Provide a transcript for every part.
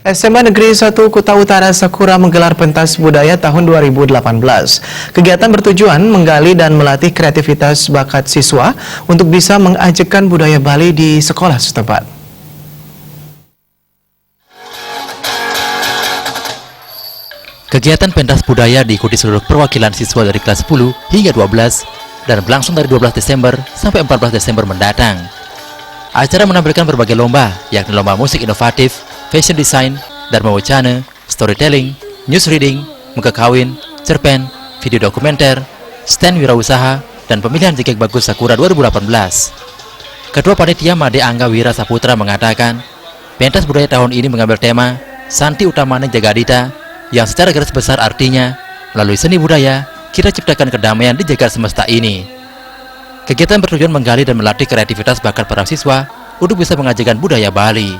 SMA Negeri 1 Kuta Utara Sakura menggelar pentas budaya tahun 2018. Kegiatan bertujuan menggali dan melatih kreativitas bakat siswa untuk bisa mengajarkan budaya Bali di sekolah setempat. Kegiatan pentas budaya diikuti seluruh perwakilan siswa dari kelas 10 hingga 12 dan berlangsung dari 12 Desember sampai 14 Desember mendatang. Acara menampilkan berbagai lomba, yakni lomba musik inovatif, fashion design, dharma wacana, storytelling, news reading, muka kawin, cerpen, video dokumenter, stand wirausaha, dan pemilihan jegek bagus Sakura 2018. Ketua Panitia Made Angga Wira Saputra mengatakan, pentas budaya tahun ini mengambil tema Santi Utamane Jagadita, yang secara garis besar artinya, melalui seni budaya, kita ciptakan kedamaian di jagat semesta ini. Kegiatan bertujuan menggali dan melatih kreativitas bakat para siswa untuk bisa mengajarkan budaya Bali.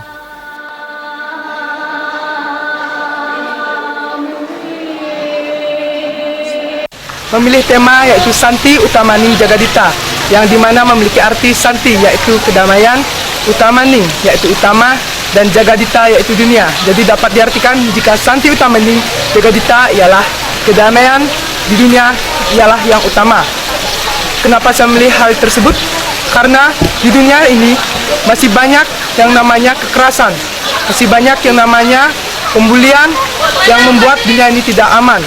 Memilih tema yaitu Santi Utamani Jagadita, yang dimana memiliki arti Santi yaitu kedamaian, Utamani yaitu utama, dan Jagadita yaitu dunia. Jadi dapat diartikan jika Santi Utamani Jagadita ialah kedamaian di dunia ialah yang utama. Kenapa saya memilih hal tersebut? Karena di dunia ini masih banyak yang namanya kekerasan, masih banyak yang namanya pembulian yang membuat dunia ini tidak aman.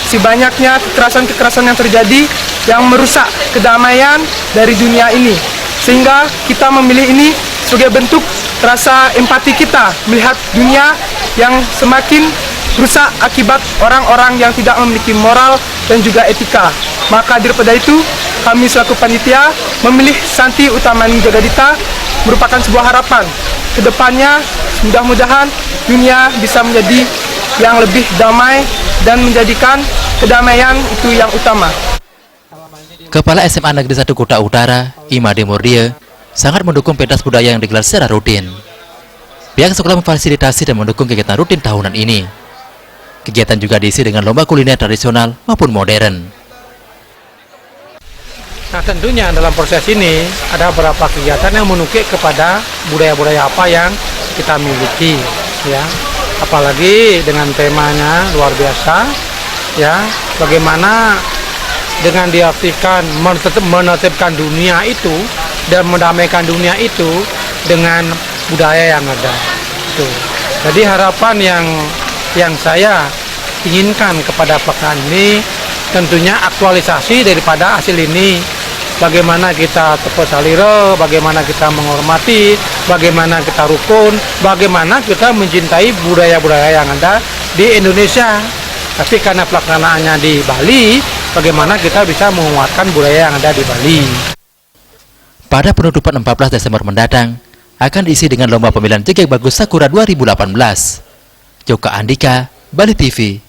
Masih banyaknya kekerasan-kekerasan yang terjadi yang merusak kedamaian dari dunia ini. Sehingga kita memilih ini sebagai bentuk rasa empati kita melihat dunia yang semakin rusak akibat orang-orang yang tidak memiliki moral dan juga etika. Maka daripada itu, kami selaku panitia memilih Santi Utamani Jagadita merupakan sebuah harapan. Kedepannya, mudah-mudahan dunia bisa menjadi yang lebih damai dan menjadikan kedamaian itu yang utama. Kepala SMA Negeri 1 Kuta Utara, Imade Murdia, sangat mendukung pentas budaya yang digelar secara rutin. Pihak sekolah memfasilitasi dan mendukung kegiatan rutin tahunan ini. Kegiatan juga diisi dengan lomba kuliner tradisional maupun modern. Nah, tentunya dalam proses ini ada beberapa kegiatan yang menukik kepada budaya-budaya apa yang kita miliki, ya. Apalagi dengan temanya luar biasa, ya. Bagaimana dengan diartikan menetapkan dunia itu dan mendamaikan dunia itu dengan budaya yang ada. Itu. Jadi harapan yang saya inginkan kepada pelaksanaan ini tentunya aktualisasi daripada hasil ini. Bagaimana kita tepat salira, bagaimana kita menghormati, bagaimana kita rukun, bagaimana kita mencintai budaya-budaya yang ada di Indonesia. Tapi karena pelaksanaannya di Bali, bagaimana kita bisa menguatkan budaya yang ada di Bali. Pada penutupan 14 Desember mendatang, akan diisi dengan lomba pemilihan jegek bagus Sakura 2018. Joka Andika, Bali TV.